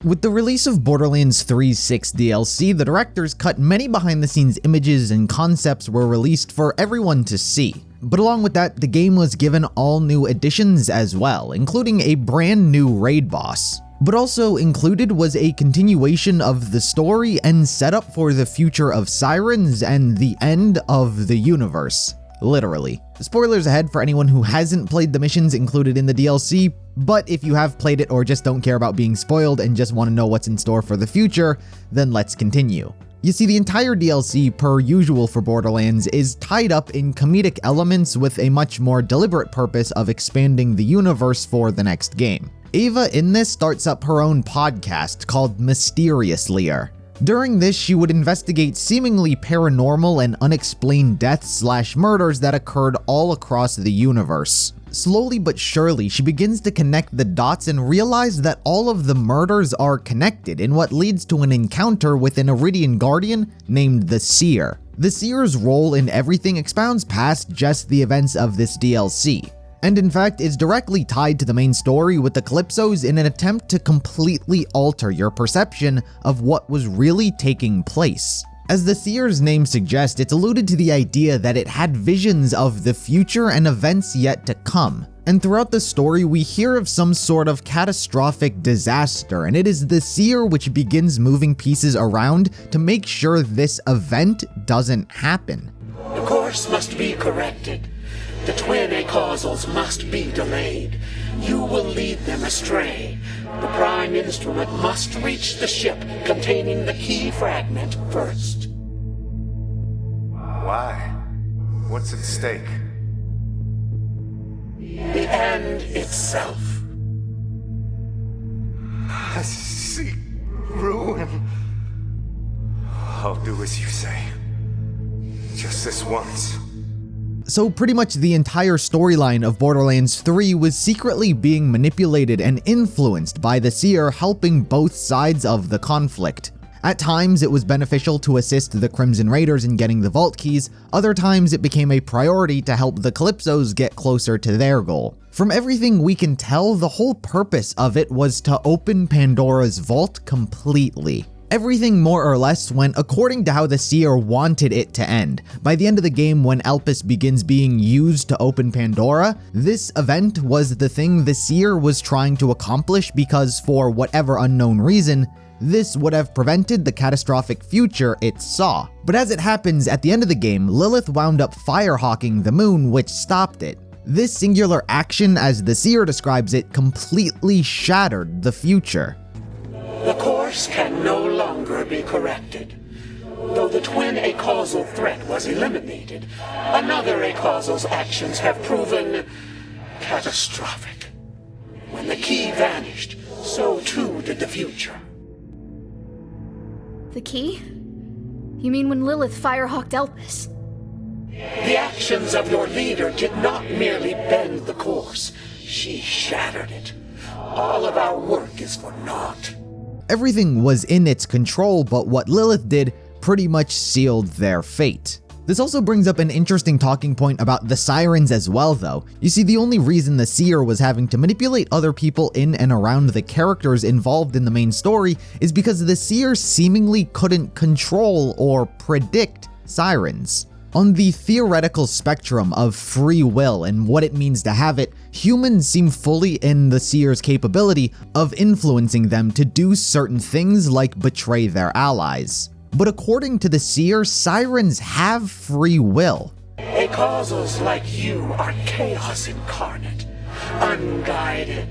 With the release of Borderlands 3's 6th DLC, the directors cut many behind-the-scenes images and concepts were released for everyone to see. But along with that, the game was given all new additions as well, including a brand new raid boss. But also included was a continuation of the story and setup for the future of Sirens and the end of the universe. Literally. Spoilers ahead for anyone who hasn't played the missions included in the DLC, but if you have played it or just don't care about being spoiled and just want to know what's in store for the future, then let's continue. You see, the entire DLC, per usual for Borderlands, is tied up in comedic elements with a much more deliberate purpose of expanding the universe for the next game. Ava in this starts up her own podcast called Mysteriously. During this, she would investigate seemingly paranormal and unexplained deaths/murders that occurred all across the universe. Slowly but surely, she begins to connect the dots and realize that all of the murders are connected in what leads to an encounter with an Iridian Guardian named the Seer. The Seer's role in everything expounds past just the events of this DLC, and in fact is directly tied to the main story with the Calypsos in an attempt to completely alter your perception of what was really taking place. As the Seer's name suggests, it's alluded to the idea that it had visions of the future and events yet to come. And throughout the story, we hear of some sort of catastrophic disaster, and it is the Seer which begins moving pieces around to make sure this event doesn't happen. The course must be corrected. The twin acausals must be delayed. You will lead them astray. The prime instrument must reach the ship containing the key fragment first. Why? What's at stake? The end itself. I see ruin. I'll do as you say. Just this once. So pretty much the entire storyline of Borderlands 3 was secretly being manipulated and influenced by the Seer helping both sides of the conflict. At times, it was beneficial to assist the Crimson Raiders in getting the vault keys, other times it became a priority to help the Calypsos get closer to their goal. From everything we can tell, the whole purpose of it was to open Pandora's vault completely. Everything more or less went according to how the Seer wanted it to end. By the end of the game, when Elpis begins being used to open Pandora, this event was the thing the Seer was trying to accomplish because, for whatever unknown reason, this would have prevented the catastrophic future it saw. But as it happens, at the end of the game, Lilith wound up firehawking the moon, which stopped it. This singular action, as the Seer describes it, completely shattered the future. The course can no longer be corrected. Though the twin acausal threat was eliminated, another acausal's actions have proven catastrophic. When the key vanished, so too did the future. The key? You mean when Lilith firehawked Elpis? The actions of your leader did not merely bend the course, she shattered it. All of our work is for naught. Everything was in its control, but what Lilith did pretty much sealed their fate. This also brings up an interesting talking point about the Sirens as well though. You see, the only reason the Seer was having to manipulate other people in and around the characters involved in the main story is because the Seer seemingly couldn't control or predict Sirens. On the theoretical spectrum of free will and what it means to have it, humans seem fully in the Seer's capability of influencing them to do certain things like betray their allies. But according to the Seer, Sirens have free will. Acausals like you are chaos incarnate, unguided,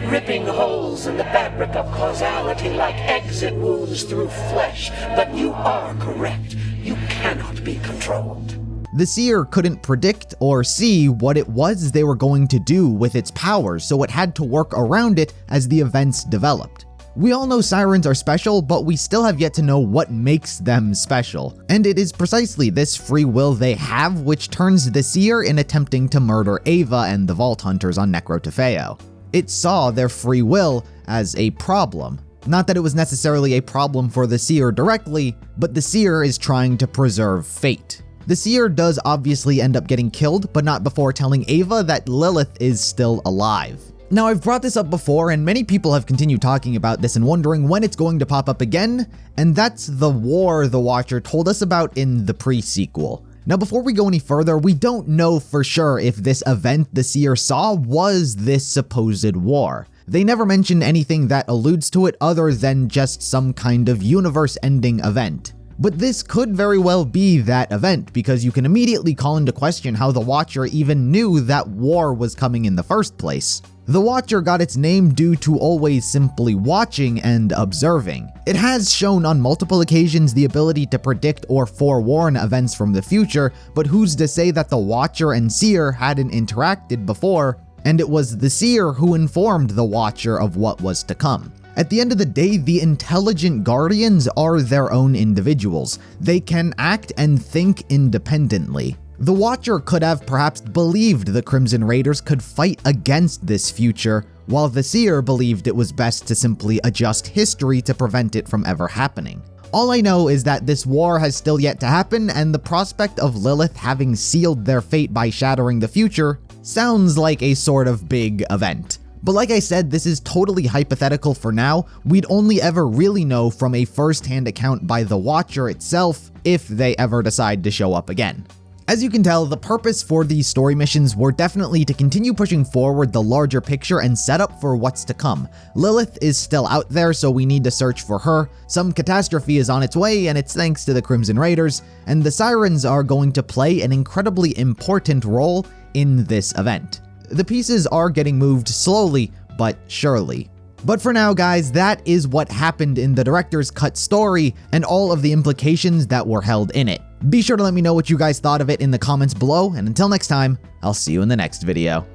ripping holes in the fabric of causality like exit wounds through flesh. But you are correct. You cannot be controlled. The Seer couldn't predict or see what it was they were going to do with its powers, so it had to work around it as the events developed. We all know Sirens are special, but we still have yet to know what makes them special. And it is precisely this free will they have which turns the Seer in attempting to murder Ava and the Vault Hunters on Necrotafeo. It saw their free will as a problem. Not that it was necessarily a problem for the Seer directly, but the Seer is trying to preserve fate. The Seer does obviously end up getting killed, but not before telling Ava that Lilith is still alive. Now, I've brought this up before, and many people have continued talking about this and wondering when it's going to pop up again, and that's the war the Watcher told us about in the pre-sequel. Now, before we go any further, we don't know for sure if this event the Seer saw was this supposed war. They never mention anything that alludes to it other than just some kind of universe-ending event. But this could very well be that event, because you can immediately call into question how the Watcher even knew that war was coming in the first place. The Watcher got its name due to always simply watching and observing. It has shown on multiple occasions the ability to predict or forewarn events from the future, but who's to say that the Watcher and Seer hadn't interacted before, and it was the Seer who informed the Watcher of what was to come. At the end of the day, the intelligent Guardians are their own individuals. They can act and think independently. The Watcher could have perhaps believed the Crimson Raiders could fight against this future, while the Seer believed it was best to simply adjust history to prevent it from ever happening. All I know is that this war has still yet to happen, and the prospect of Lilith having sealed their fate by shattering the future sounds like a sort of big event. But like I said, this is totally hypothetical for now. We'd only ever really know from a first-hand account by the Watcher itself if they ever decide to show up again. As you can tell, the purpose for these story missions were definitely to continue pushing forward the larger picture and set up for what's to come. Lilith is still out there, so we need to search for her. Some catastrophe is on its way, and it's thanks to the Crimson Raiders, and the Sirens are going to play an incredibly important role in this event. The pieces are getting moved slowly but surely. But for now, guys, that is what happened in the director's cut story and all of the implications that were held in it. Be sure to let me know what you guys thought of it in the comments below, and until next time, I'll see you in the next video.